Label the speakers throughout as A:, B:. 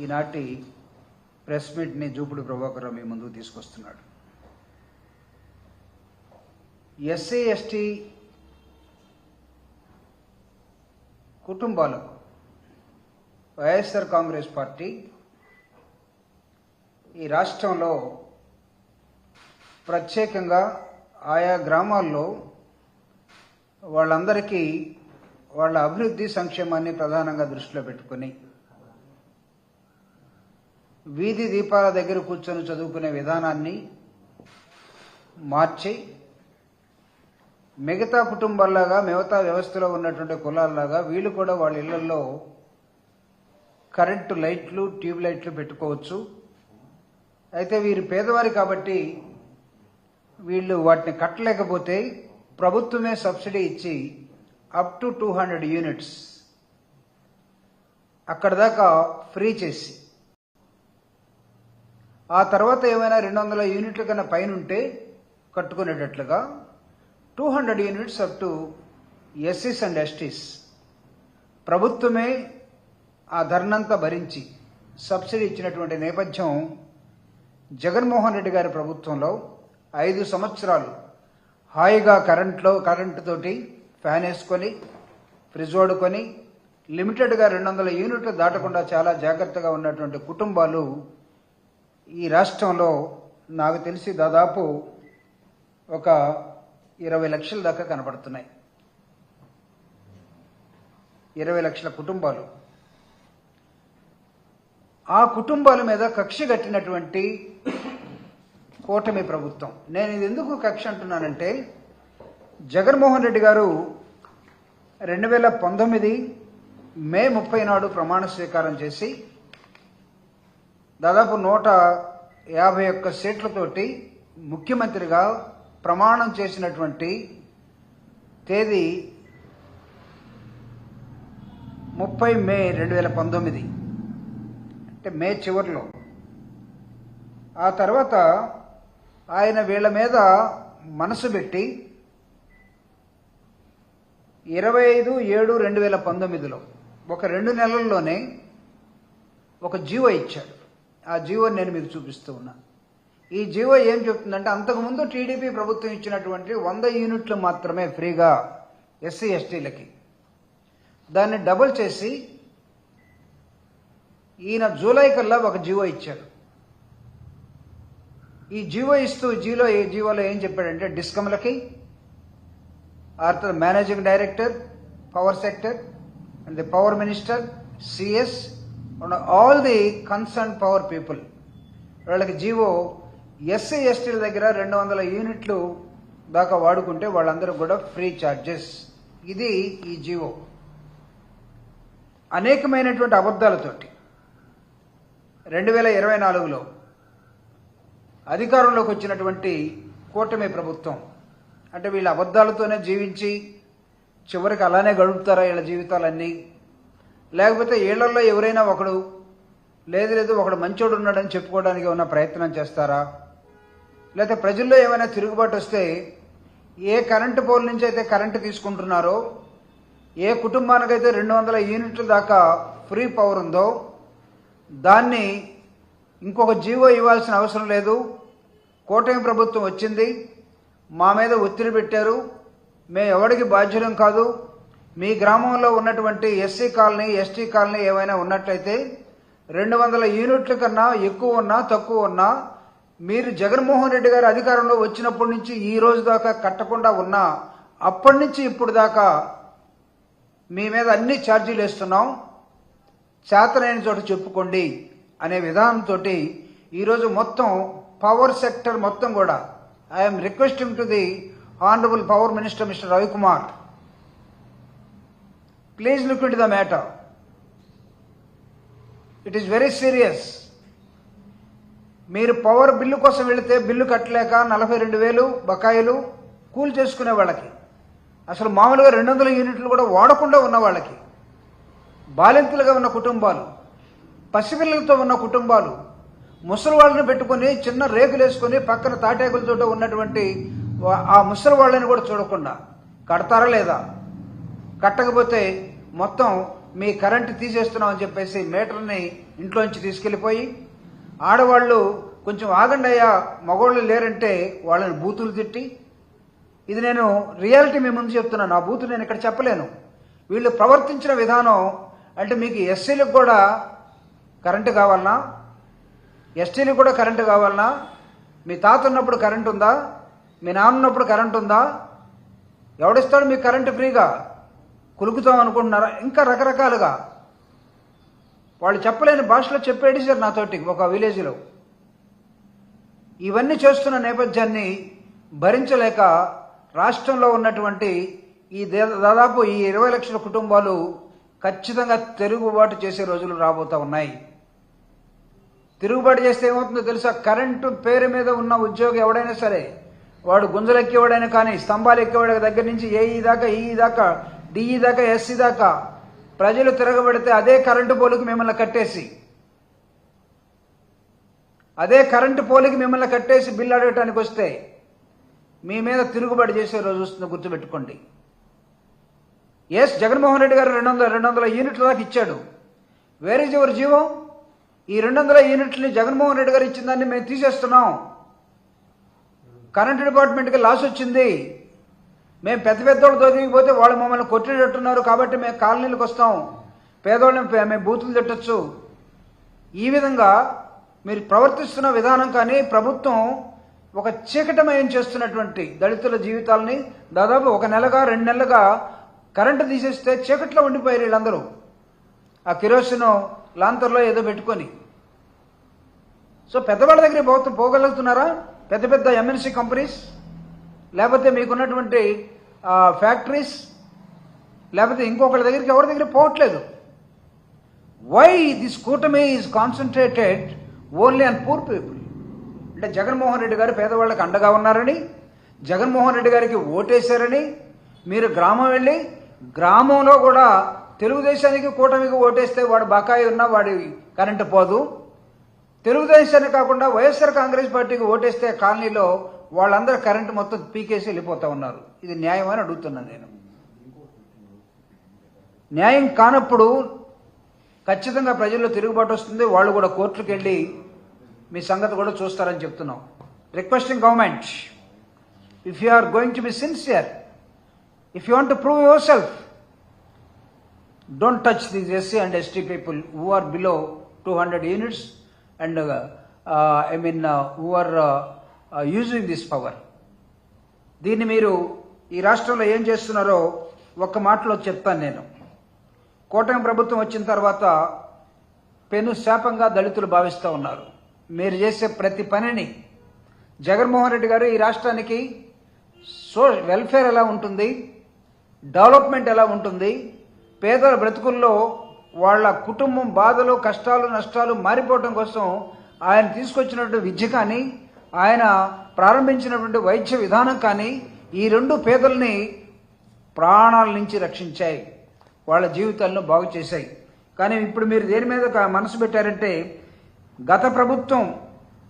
A: ఈనాటి ప్రెస్ మీట్ని జూపుడు ప్రభాకర్ మీ ముందుకు తీసుకొస్తున్నాడు. ఎస్సీ ఎస్టీ కుటుంబాలకు వైఎస్ఆర్ కాంగ్రెస్ పార్టీ ఈ రాష్ట్రంలో ప్రత్యేకంగా ఆయా గ్రామాల్లో వాళ్ళందరికీ వాళ్ళ అభివృద్ధి సంక్షేమాన్ని ప్రధానంగా దృష్టిలో పెట్టుకుని వీధి దీపాల దగ్గర కూర్చొని చదువుకునే విధానాన్ని మార్చి మిగతా కుటుంబాల్లాగా మిగతా వ్యవస్థలో ఉన్నటువంటి కులాల్లాగా వీళ్ళు కూడా వాళ్ళ ఇళ్లలో కరెంటు లైట్లు ట్యూబ్ లైట్లు పెట్టుకోవచ్చు. అయితే వీరు పేదవారు కాబట్టి వీళ్ళు వాటిని కట్టలేకపోతే ప్రభుత్వమే సబ్సిడీ ఇచ్చి అప్ టు 200 యూనిట్స్ అక్కడ దాకా ఫ్రీ చేసి ఆ తర్వాత ఏమైనా 200 యూనిట్ల కన్నా పైన ఉంటే కట్టుకునేటట్లుగా 200 యూనిట్స్ అప్ టు ఎస్సీస్ అండ్ ఎస్టీస్ ప్రభుత్వమే ఆ ధర్నంతా భరించి సబ్సిడీ ఇచ్చినటువంటి నేపథ్యం జగన్మోహన్ రెడ్డి గారి ప్రభుత్వంలో 5 సంవత్సరాలు హాయిగా కరెంటుతోటి ఫ్యాన్ వేసుకొని ఫ్రిడ్జ్ వాడుకొని లిమిటెడ్గా 200 యూనిట్లు దాటకుండా చాలా జాగ్రత్తగా ఉన్నటువంటి కుటుంబాలు ఈ రాష్ట్రంలో నాకు తెలిసి దాదాపు ఒక 20 లక్షల దాకా కనపడుతున్నాయి. 20 లక్షల కుటుంబాలు. ఆ కుటుంబాల మీద కక్ష కట్టినటువంటి కూటమి ప్రభుత్వం. నేను ఇది ఎందుకు కక్ష అంటున్నానంటే జగన్మోహన్ రెడ్డి గారు 2019 మే 30 నాడు ప్రమాణ స్వీకారం చేసి దాదాపు 151 సీట్లతోటి ముఖ్యమంత్రిగా ప్రమాణం చేసినటువంటి తేదీ 30 మే 2019, అంటే మే చివరిలో. ఆ తర్వాత ఆయన వీళ్ళ మీద మనసు పెట్టి 25/7/2019లో ఒక 2 నెలల్లోనే ఒక జీవో ఇచ్చాడు. ఆ జీవోని నేను మీకు చూపిస్తూ ఉన్నా. ఈ జీవో ఏం చెప్తుందంటే అంతకుముందు టీడీపీ ప్రభుత్వం ఇచ్చినటువంటి 100 యూనిట్లు మాత్రమే ఫ్రీగా ఎస్సీ ఎస్టీలకి దాన్ని డబుల్ చేసి ఈయన జూలై కల్లా ఒక జీవో ఇచ్చాడు. ఈ జీవో ఇస్తూ జీవోలో ఏం చెప్పాడంటే డిస్కమ్లకి or managing director power sector and the power minister CS and all the concern power people వాళ్ళకి జీవో ఎస్సీ ఎస్టీల దగ్గర 200 యూనిట్లు దాకా వాడుకుంటే వాళ్ళందరూ కూడా ఫ్రీ ఛార్జెస్. ఇది ఈ జీవో. అనేకమైనటువంటి అబద్ధాలతోటి 2024లో అధికారంలోకి వచ్చినటువంటి కూటమి ప్రభుత్వం, అంటే వీళ్ళ అబద్ధాలతోనే జీవించి చివరికి అలానే గడుపుతారా వీళ్ళ జీవితాలన్నీ, లేకపోతే వీళ్ళల్లో ఎవరైనా ఒకడు లేదు ఒకడు మంచోడు ఉన్నాడని చెప్పుకోవడానికి ఏమైనా ప్రయత్నం చేస్తారా, లేకపోతే ప్రజల్లో ఏమైనా తిరుగుబాటు వస్తే ఏ కరెంటు పోల్ నుంచి అయితే కరెంటు తీసుకుంటున్నారో, ఏ కుటుంబానికైతే 200 యూనిట్ల దాకా ఫ్రీ పవర్ ఉందో దాన్ని ఇంకొక జీవో ఇవ్వాల్సిన అవసరం లేదు, కూటమి ప్రభుత్వం వచ్చింది మా మీద ఒత్తిడి పెట్టారు, మేము ఎవరికి బాధ్యులం కాదు, మీ గ్రామంలో ఉన్నటువంటి ఎస్సీ కాలనీ ఎస్టీ కాలనీ ఏమైనా ఉన్నట్లయితే 200 యూనిట్ల కన్నా ఎక్కువ ఉన్నా తక్కువ ఉన్నా మీరు జగన్మోహన్ రెడ్డి గారు అధికారంలో వచ్చినప్పటి నుంచి ఈ రోజు దాకా కట్టకుండా ఉన్నా అప్పటి నుంచి ఇప్పుడు దాకా మీ మీద అన్ని ఛార్జీలు వేస్తున్నాం, చేతనైన చోట చెప్పుకోండి అనే విధానంతో ఈరోజు మొత్తం పవర్ సెక్టర్ మొత్తం కూడా I'm requesting to the honourable power minister mister Ravikumar, please look into the matter. It is very serious. మీరు పవర్ బిల్లు కోసం వెళితే బిల్లు కట్టలేక 42,000 బకాయిలు కూల్ చేసుకునే వాళ్ళకి, అసలు మామూలుగా 200 యూనిట్లు కూడా వాడకుండా ఉన్న వాళ్ళకి, బాలింతలుగా ఉన్న కుటుంబాలు, పసిపిల్లలతో ఉన్న కుటుంబాలు, ముసలి వాళ్ళని పెట్టుకుని చిన్న రేకులు వేసుకొని పక్కన తాటాకులతో ఉన్నటువంటి ఆ ముసలి వాళ్ళని కూడా చూడకుండా కడతారా లేదా, కట్టకపోతే మొత్తం మీ కరెంటు తీసేస్తున్నాం అని చెప్పేసి మీటర్ని ఇంట్లోంచి తీసుకెళ్లిపోయి, ఆడవాళ్ళు కొంచెం ఆగండి అయ్యా మగవాళ్ళు లేరంటే వాళ్ళని బూతులు తిట్టి, ఇది నేను రియాలిటీ మీ ముందు చెప్తున్నాను, ఆ బూతులు నేను ఇక్కడ చెప్పలేను. వీళ్ళు ప్రవర్తించిన విధానం అంటే మీకు ఎస్సీలకు కూడా కరెంటు కావాలన్నా, ఎస్టీలకు కూడా కరెంటు కావాలన్నా, మీ తాత ఉన్నప్పుడు కరెంటు ఉందా, మీ నాన్న ఉన్నప్పుడు కరెంటు ఉందా, ఎవడిస్తాడు మీకు కరెంటు ఫ్రీగా? కులుకుతాం అనుకుంటున్నారా? ఇంకా రకరకాలుగా వాళ్ళు చెప్పలేని భాషలో చెప్పేసారు నాతోటి ఒక విలేజ్లో. ఇవన్నీ చేస్తున్న నేపథ్యాన్ని భరించలేక రాష్ట్రంలో ఉన్నటువంటి ఈ దాదాపు ఈ 20 లక్షల కుటుంబాలు ఖచ్చితంగా తిరుగుబాటు చేసే రోజులు రాబోతా ఉన్నాయి. తిరుగుబాటు చేస్తే ఏమవుతుందో తెలుసా? కరెంటు పేరు మీద ఉన్న ఉద్యోగి ఎవడైనా సరే, వాడు గుంజలు ఎక్కేవాడైనా కానీ, స్తంభాలు ఎక్కేవాడి దగ్గర నుంచి ఏఈ దాకా, ఈఈ దాకా, డిఈ దాకా, ఎస్సీ దాకా ప్రజలు తిరగబడితే అదే కరెంటు పోలుకి మిమ్మల్ని కట్టేసి, అదే కరెంటు పోలికి మిమ్మల్ని కట్టేసి బిల్లు అడగటానికి వస్తే మీ మీద తిరుగుబాటు చేసే రోజు వస్తుంది, గుర్తుపెట్టుకోండి. ఎస్, జగన్మోహన్ రెడ్డి గారు 200 యూనిట్ల దాకా ఇచ్చాడు. Wear is your GO? ఈ 200 యూనిట్లని జగన్మోహన్ రెడ్డి గారు ఇచ్చిన దాన్ని మేము తీసేస్తున్నాం. కరెంటు డిపార్ట్మెంట్కి లాస్ వచ్చింది, మేము పెద్దోళ్ళు దొరికిపోతే వాళ్ళు మమ్మల్ని కొట్టేటట్టున్నారు కాబట్టి మేము కాలనీలకు వస్తాం, పేదోళ్ళని మేము బూతులు తిట్టచ్చు. ఈ విధంగా మీరు ప్రవర్తిస్తున్న విధానం కానీ ప్రభుత్వం ఒక చీకటమయం చేస్తున్నటువంటి దళితుల జీవితాలని దాదాపు 1 నెలగా 2 నెలలుగా కరెంటు తీసేస్తే చీకట్లో ఉండిపోయారు వీళ్ళందరూ. ఆ కిరోసిన్ లాంతర్లో ఏదో పెట్టుకొని. సో పెద్దవాళ్ళ దగ్గర పోగలుగుతున్నారా? పెద్ద పెద్ద ఎంఎన్సీ కంపెనీస్, లేకపోతే మీకున్నటువంటి ఫ్యాక్టరీస్, లేకపోతే ఇంకొకళ్ళ దగ్గరికి ఎవరి దగ్గర పోవట్లేదు. వై దిస్ కూటమి is concentrated only on poor people? అంటే జగన్మోహన్ రెడ్డి గారు పేదవాళ్ళకి అండగా ఉన్నారని, జగన్మోహన్ రెడ్డి గారికి ఓటేశారని మీరు గ్రామం వెళ్ళి, గ్రామంలో కూడా తెలుగుదేశానికి కూటమికి ఓటేస్తే వాడు బకాయి ఉన్నా వాడి కరెంటు పోదు, తెలుగుదేశాన్ని కాకుండా వైఎస్ఆర్ కాంగ్రెస్ పార్టీకి ఓటేస్తే కాలనీలో వాళ్ళందరూ కరెంటు మొత్తం పీకేసి వెళ్ళిపోతా ఉన్నారు. ఇది న్యాయం అని అడుగుతున్నాను నేను. న్యాయం కానప్పుడు ఖచ్చితంగా ప్రజల్లో తిరుగుబాటు వస్తుంది. వాళ్ళు కూడా కోర్టులకు వెళ్ళి మీ సంగతి కూడా చూస్తారని చెప్తున్నాం. Requesting government, if you are going to be sincere, if you want to prove yourself, don't touch these SC and ST people who are below 200 units and who are using this power. దీన్ని మీరు ఈ రాష్ట్రంలో ఏం చేస్తున్నారో ఒక్క మాటలో చెప్తాను నేను. కూటమి ప్రభుత్వం వచ్చిన తర్వాత పెను శాపంగా దళితులు భావిస్తూ ఉన్నారు. మీరు చేసే ప్రతి పనిని జగన్మోహన్ రెడ్డి గారు ఈ రాష్ట్రానికి వెల్ఫేర్ ఎలా ఉంటుంది, డెవలప్మెంట్ ఎలా ఉంటుంది, పేదల బ్రతుకుల్లో వాళ్ళ కుటుంబం బాధలు, కష్టాలు, నష్టాలు మారిపోవటం కోసం ఆయన తీసుకొచ్చినటువంటి విద్య కానీ, ఆయన ప్రారంభించినటువంటి వైద్య విధానం కానీ ఈ 2 పేదల్ని ప్రాణాల నుంచి రక్షించాయి, వాళ్ళ జీవితాలను బాగు చేశాయి. కానీ ఇప్పుడు మీరు దేని మీద మనసు పెట్టారంటే, గత ప్రభుత్వం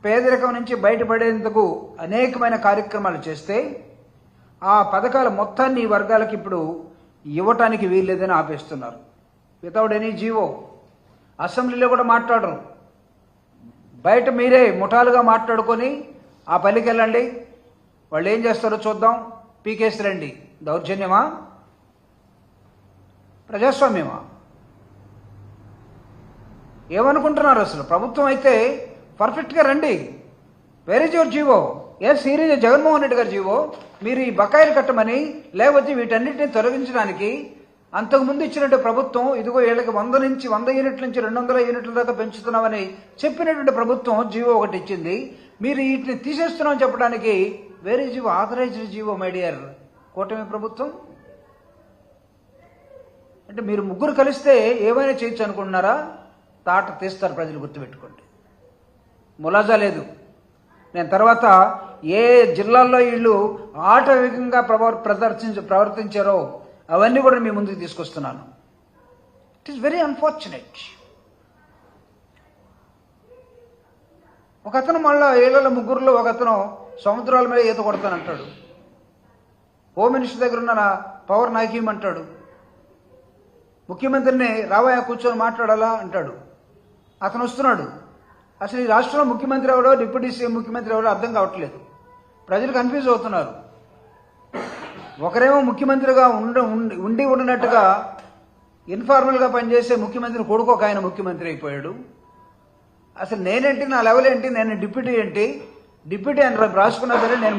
A: పేదరికం నుంచి బయటపడేందుకు అనేకమైన కార్యక్రమాలు చేస్తే ఆ పథకాల మొత్తాన్ని ఈ వర్గాలకు ఇప్పుడు ఇవ్వటానికి వీల్లేదని ఆపేస్తున్నారు. Without any GO. అసెంబ్లీలో కూడా మాట్లాడరు. బయట మీరే ముఠాలుగా మాట్లాడుకొని ఆ పల్లికి వెళ్ళండి, వాళ్ళు ఏం చేస్తారో చూద్దాం, పీకేసి రండి. దౌర్జన్యమా? ప్రజాస్వామ్యమా? ఏమనుకుంటున్నారు అసలు? ప్రభుత్వం అయితే పర్ఫెక్ట్గా రండి. Where is your GO? Yes, here is Jaganmohan Reddy గారి జీవో. మీరు ఈ బకాయిలు కట్టమని, లేకపోతే వీటన్నిటిని తొలగించడానికి అంతకుముందు ఇచ్చినట్టు ప్రభుత్వం ఇదిగో వీళ్ళకి 100 యూనిట్ల నుంచి 200 యూనిట్ల దాకా పెంచుతున్నామని చెప్పినటువంటి ప్రభుత్వం జీవో ఒకటి ఇచ్చింది. మీరు వీటిని తీసేస్తున్నామని చెప్పడానికి వేరే GO? Authorised GO my dear కూటమి ప్రభుత్వం. అంటే మీరు ముగ్గురు కలిస్తే ఏమైనా చేయొచ్చు అనుకుంటున్నారా? తాట తీస్తారు ప్రజలు, గుర్తుపెట్టుకోండి. ములాజా లేదు. నేను తర్వాత ఏ జిల్లాల్లో వీళ్ళు ఆటవికంగా ప్రవర్తించారో అవన్నీ కూడా మీ ముందుకు తీసుకొస్తున్నాను. It is very unfortunate. ఒక అతను మళ్ళా 7 ముగ్గురులో ఒక అతను సముద్రాల మీద ఈత కొడతానంటాడు. హోమ్ మినిస్టర్ దగ్గర ఉన్న పవర్ నాకు ఇవ్వమంటాడు. ముఖ్యమంత్రిని రావయ్య కూర్చొని మాట్లాడాలా అంటాడు. అతను వస్తున్నాడు. అసలు ఈ రాష్ట్రంలో ముఖ్యమంత్రి ఎవడో, డిప్యూటీ సీఎం ముఖ్యమంత్రి ఎవడో అర్థం కావట్లేదు. ప్రజలు కన్ఫ్యూజ్ అవుతున్నారు. ఒకరేమో ముఖ్యమంత్రిగా ఉండి ఉన్నట్టుగా ఇన్ఫార్మల్గా పనిచేసే ముఖ్యమంత్రి కొడుకు ఒక ఆయన ముఖ్యమంత్రి అయిపోయాడు. అసలు నేనేంటి, నా లెవెల్ ఏంటి, నేను డిప్యూటీ ఏంటి, డిప్యూటీ అని రాసుకున్నా సరే నేను